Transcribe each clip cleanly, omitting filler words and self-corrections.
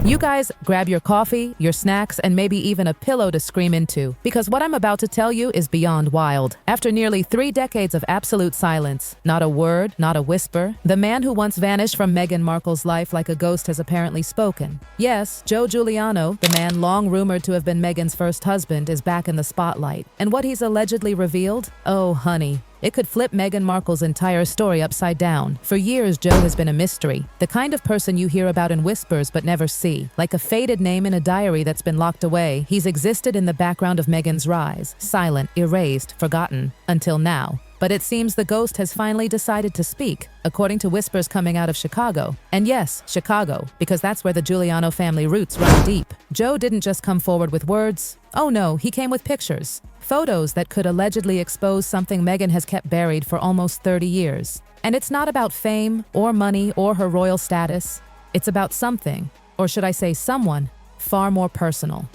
You guys grab your coffee, your snacks, and maybe even a pillow to scream into, because what I'm about to tell you is beyond wild. After nearly 3 decades of absolute silence, not a word, not a whisper, the man who once vanished from Meghan Markle's life like a ghost has apparently spoken. Yes, Joe Giuliano, the man long rumored to have been Meghan's first husband, is back in the spotlight. And what he's allegedly revealed? Oh, honey. It could flip Meghan Markle's entire story upside down. For years, Joe has been a mystery. The kind of person you hear about in whispers but never see. Like a faded name in a diary that's been locked away, he's existed in the background of Meghan's rise. Silent, erased, forgotten. Until now. But it seems the ghost has finally decided to speak, according to whispers coming out of Chicago. And yes, Chicago, because that's where the Giuliano family roots run deep. Joe didn't just come forward with words. Oh no, he came with pictures. Photos that could allegedly expose something Meghan has kept buried for almost 30 years. And it's not about fame, or money, or her royal status. It's about something, or should I say someone, far more personal.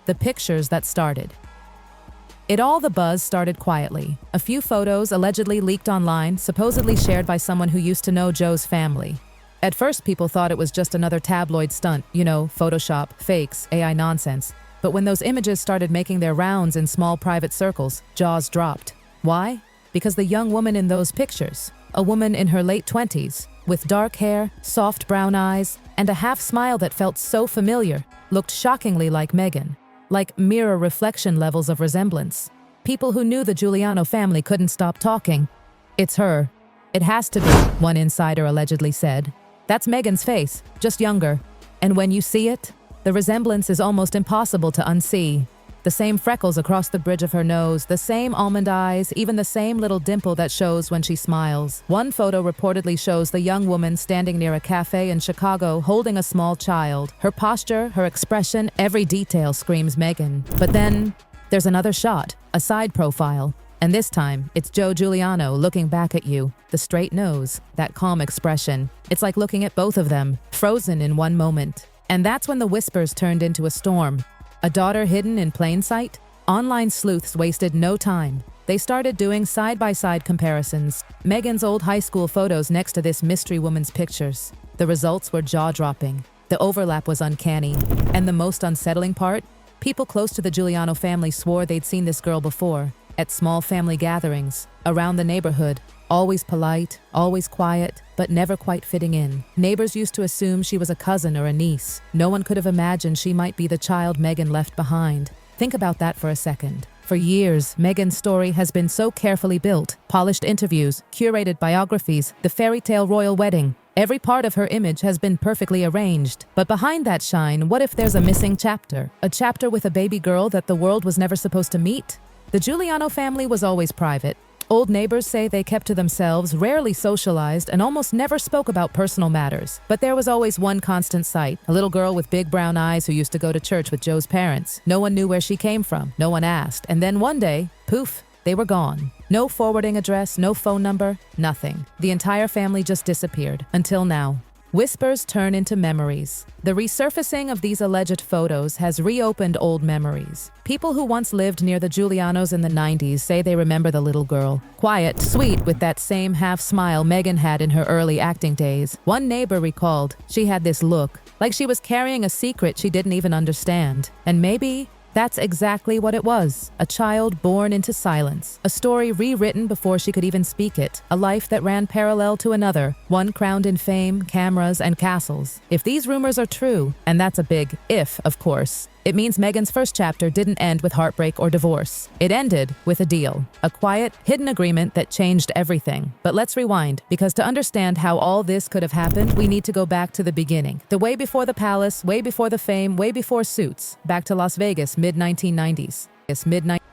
The pictures that started. The buzz started quietly. A few photos allegedly leaked online, supposedly shared by someone who used to know Joe's family. At first, people thought it was just another tabloid stunt, Photoshop, fakes, AI nonsense. But when those images started making their rounds in small private circles, jaws dropped. Why? Because the young woman in those pictures, a woman in her late 20s, with dark hair, soft brown eyes, and a half smile that felt so familiar, looked shockingly like Meghan. Like mirror reflection levels of resemblance. People who knew the Giuliano family couldn't stop talking. It's her. It has to be, one insider allegedly said. That's Meghan's face, just younger. And when you see it, the resemblance is almost impossible to unsee. The same freckles across the bridge of her nose, the same almond eyes, even the same little dimple that shows when she smiles. One photo reportedly shows the young woman standing near a cafe in Chicago holding a small child. Her posture, her expression, every detail screams Meghan. But then, there's another shot, a side profile. And this time, it's Joe Giuliano looking back at you. The straight nose, that calm expression. It's like looking at both of them, frozen in one moment. And that's when the whispers turned into a storm. A daughter hidden in plain sight? Online sleuths wasted no time. They started doing side-by-side comparisons. Meghan's old high school photos next to this mystery woman's pictures. The results were jaw-dropping. The overlap was uncanny. And the most unsettling part? People close to the Giuliano family swore they'd seen this girl before. At small family gatherings, around the neighborhood. Always polite, always quiet, but never quite fitting in. Neighbors used to assume she was a cousin or a niece. No one could have imagined she might be the child Meghan left behind. Think about that for a second. For years, Meghan's story has been so carefully built. Polished interviews, curated biographies, the fairy tale royal wedding. Every part of her image has been perfectly arranged. But behind that shine, what if there's a missing chapter? A chapter with a baby girl that the world was never supposed to meet? The Giuliano family was always private. Old neighbors say they kept to themselves, rarely socialized, and almost never spoke about personal matters. But there was always one constant sight, a little girl with big brown eyes who used to go to church with Joe's parents. No one knew where she came from, no one asked. And then one day, poof, they were gone. No forwarding address, no phone number, nothing. The entire family just disappeared, until now. Whispers turn into memories. The resurfacing of these alleged photos has reopened old memories. People who once lived near the Giulianos in the 90s say they remember the little girl. Quiet, sweet, with that same half smile Meghan had in her early acting days. One neighbor recalled she had this look, like she was carrying a secret she didn't even understand. And maybe that's exactly what it was. A child born into silence. A story rewritten before she could even speak it. A life that ran parallel to another. One crowned in fame, cameras, and castles. If these rumors are true, and that's a big if, of course, it means Meghan's first chapter didn't end with heartbreak or divorce. It ended with a deal. A quiet, hidden agreement that changed everything. But let's rewind, because to understand how all this could have happened, we need to go back to the beginning. The way before the palace, way before the fame, way before Suits. Back to Las Vegas, mid-1990s.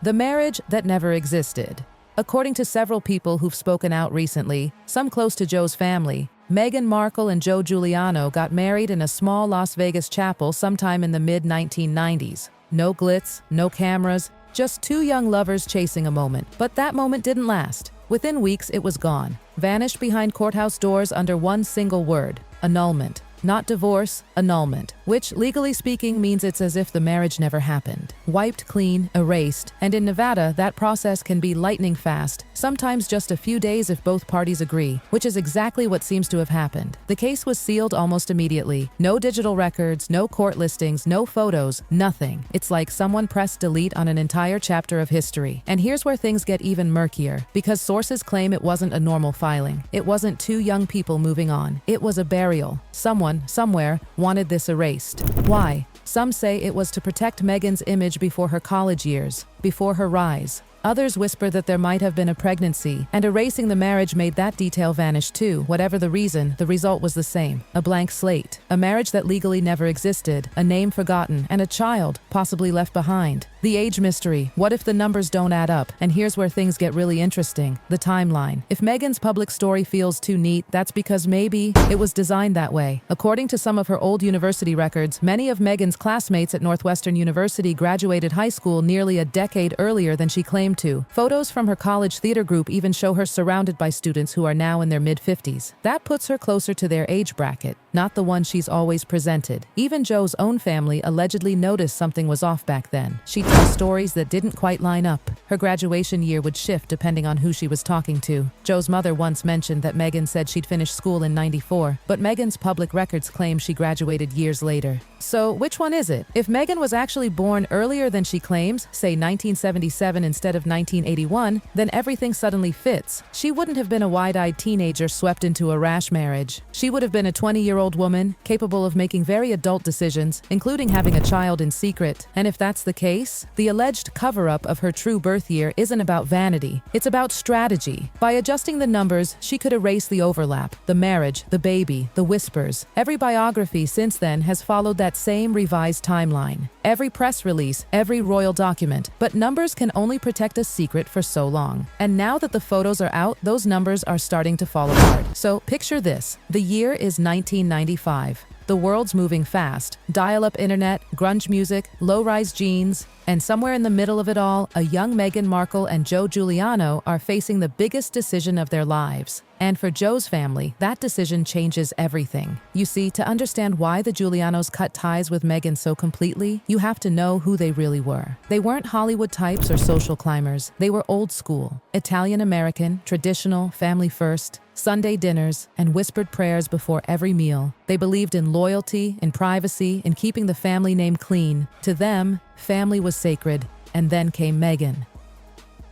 The marriage that never existed. According to several people who've spoken out recently, some close to Joe's family, Meghan Markle and Joe Giuliano got married in a small Las Vegas chapel sometime in the mid-1990s. No glitz, no cameras, just two young lovers chasing a moment. But that moment didn't last. Within weeks, it was gone. Vanished behind courthouse doors under one single word: annulment. Not divorce, annulment. which, legally speaking, means it's as if the marriage never happened. Wiped clean, erased, and in Nevada, that process can be lightning fast, sometimes just a few days if both parties agree, which is exactly what seems to have happened. The case was sealed almost immediately. No digital records, no court listings, no photos, nothing. It's like someone pressed delete on an entire chapter of history. And here's where things get even murkier, because sources claim it wasn't a normal filing. It wasn't two young people moving on. It was a burial. Someone, somewhere, wanted this erased. Why? Some say it was to protect Meghan's image before her college years, before her rise. Others whisper that there might have been a pregnancy, and erasing the marriage made that detail vanish too. Whatever the reason, the result was the same. A blank slate. A marriage that legally never existed, a name forgotten, and a child, possibly left behind. The age mystery. What if the numbers don't add up? And here's where things get really interesting. The timeline. If Meghan's public story feels too neat, that's because maybe it was designed that way. According to some of her old university records, many of Meghan's classmates at Northwestern University graduated high school nearly a decade earlier than she claimed to. Photos from her college theater group even show her surrounded by students who are now in their mid-50s. That puts her closer to their age bracket, not the one she's always presented. Even Joe's own family allegedly noticed something was off back then. She tells stories that didn't quite line up. Her graduation year would shift depending on who she was talking to. Joe's mother once mentioned that Meghan said she'd finished school in '94, but Meghan's public records claim she graduated years later. So which one is it? If Meghan was actually born earlier than she claims, say 1977 instead of 1981, then everything suddenly fits. She wouldn't have been a wide-eyed teenager swept into a rash marriage. She would have been a 20-year-old woman, capable of making very adult decisions, including having a child in secret. And if that's the case, the alleged cover-up of her true birth year isn't about vanity. It's about strategy. By adjusting the numbers, she could erase the overlap, the marriage, the baby, the whispers. Every biography since then has followed that same revised timeline. Every press release, every royal document. But numbers can only protect a secret for so long. And now that the photos are out, those numbers are starting to fall apart. So picture this. The year is 1995. The world's moving fast. Dial-up internet, grunge music, low-rise jeans, and somewhere in the middle of it all, a young Meghan Markle and Joe Giuliano are facing the biggest decision of their lives. And for Joe's family, that decision changes everything. You see, to understand why the Giulianos cut ties with Meghan so completely, you have to know who they really were. They weren't Hollywood types or social climbers. They were old school, Italian-American, traditional, family first, Sunday dinners, and whispered prayers before every meal. They believed in loyalty, in privacy, in keeping the family name clean. To them, family was sacred, and then came Meghan.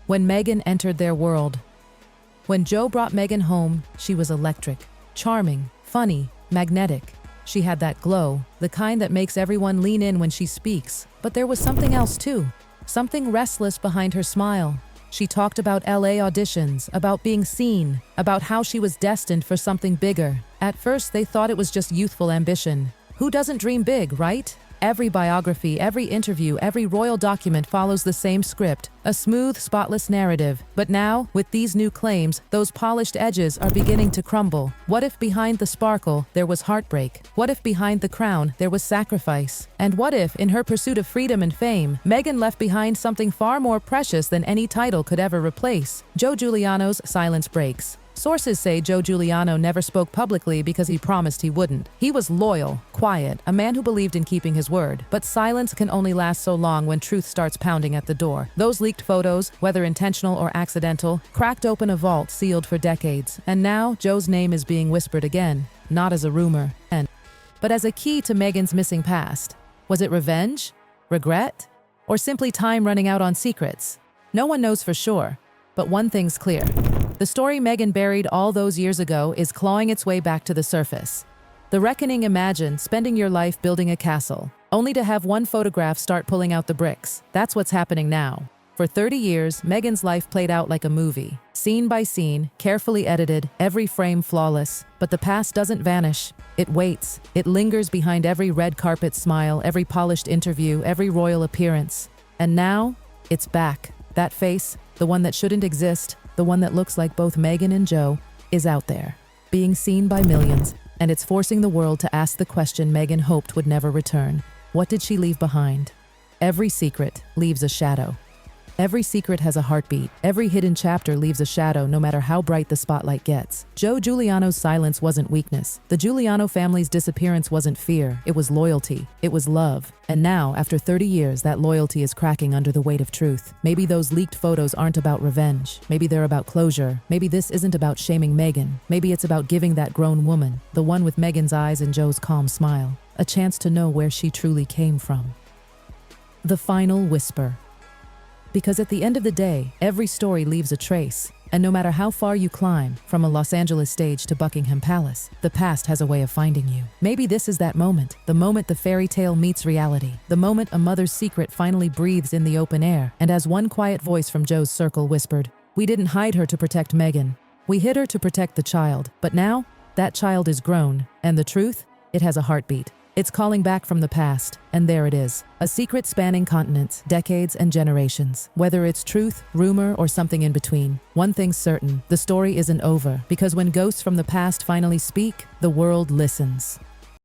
When Meghan entered their world, when Joe brought Meghan home, she was electric, charming, funny, magnetic. She had that glow, the kind that makes everyone lean in when she speaks. But there was something else too, something restless behind her smile. She talked about LA auditions, about being seen, about how she was destined for something bigger. At first, they thought it was just youthful ambition. Who doesn't dream big, right? Every biography, every interview, every royal document follows the same script, a smooth, spotless narrative. But now, with these new claims, those polished edges are beginning to crumble. What if behind the sparkle, there was heartbreak? What if behind the crown, there was sacrifice? And what if, in her pursuit of freedom and fame, Meghan left behind something far more precious than any title could ever replace? Joe Giuliano's silence breaks. Sources say Joe Giuliano never spoke publicly because he promised he wouldn't. He was loyal, quiet, a man who believed in keeping his word. But silence can only last so long when truth starts pounding at the door. Those leaked photos, whether intentional or accidental, cracked open a vault sealed for decades. And now, Joe's name is being whispered again, not as a rumor, but as a key to Meghan's missing past. Was it revenge? Regret? Or simply time running out on secrets? No one knows for sure, but one thing's clear. The story Meghan buried all those years ago is clawing its way back to the surface. The reckoning. Imagine spending your life building a castle, only to have one photograph start pulling out the bricks. That's what's happening now. For 30 years, Meghan's life played out like a movie. Scene by scene, carefully edited, every frame flawless. But the past doesn't vanish. It waits. It lingers behind every red carpet smile, every polished interview, every royal appearance. And now, it's back. That face, the one that shouldn't exist, the one that looks like both Meghan and Joe, is out there, being seen by millions, and it's forcing the world to ask the question Meghan hoped would never return. What did she leave behind? Every secret leaves a shadow. Every secret has a heartbeat. Every hidden chapter leaves a shadow no matter how bright the spotlight gets. Joe Giuliano's silence wasn't weakness. The Giuliano family's disappearance wasn't fear. It was loyalty. It was love. And now, after 30 years, that loyalty is cracking under the weight of truth. Maybe those leaked photos aren't about revenge. Maybe they're about closure. Maybe this isn't about shaming Meghan. Maybe it's about giving that grown woman, the one with Meghan's eyes and Joe's calm smile, a chance to know where she truly came from. The final whisper. Because at the end of the day, every story leaves a trace. And no matter how far you climb, from a Los Angeles stage to Buckingham Palace, the past has a way of finding you. Maybe this is that moment, the moment the fairy tale meets reality, the moment a mother's secret finally breathes in the open air. And as one quiet voice from Joe's circle whispered, "We didn't hide her to protect Meghan. We hid her to protect the child. But now, that child is grown. And the truth? It has a heartbeat. It's calling back from the past, and there it is. A secret spanning continents, decades, and generations. Whether it's truth, rumor, or something in between, one thing's certain, the story isn't over, because when ghosts from the past finally speak, the world listens."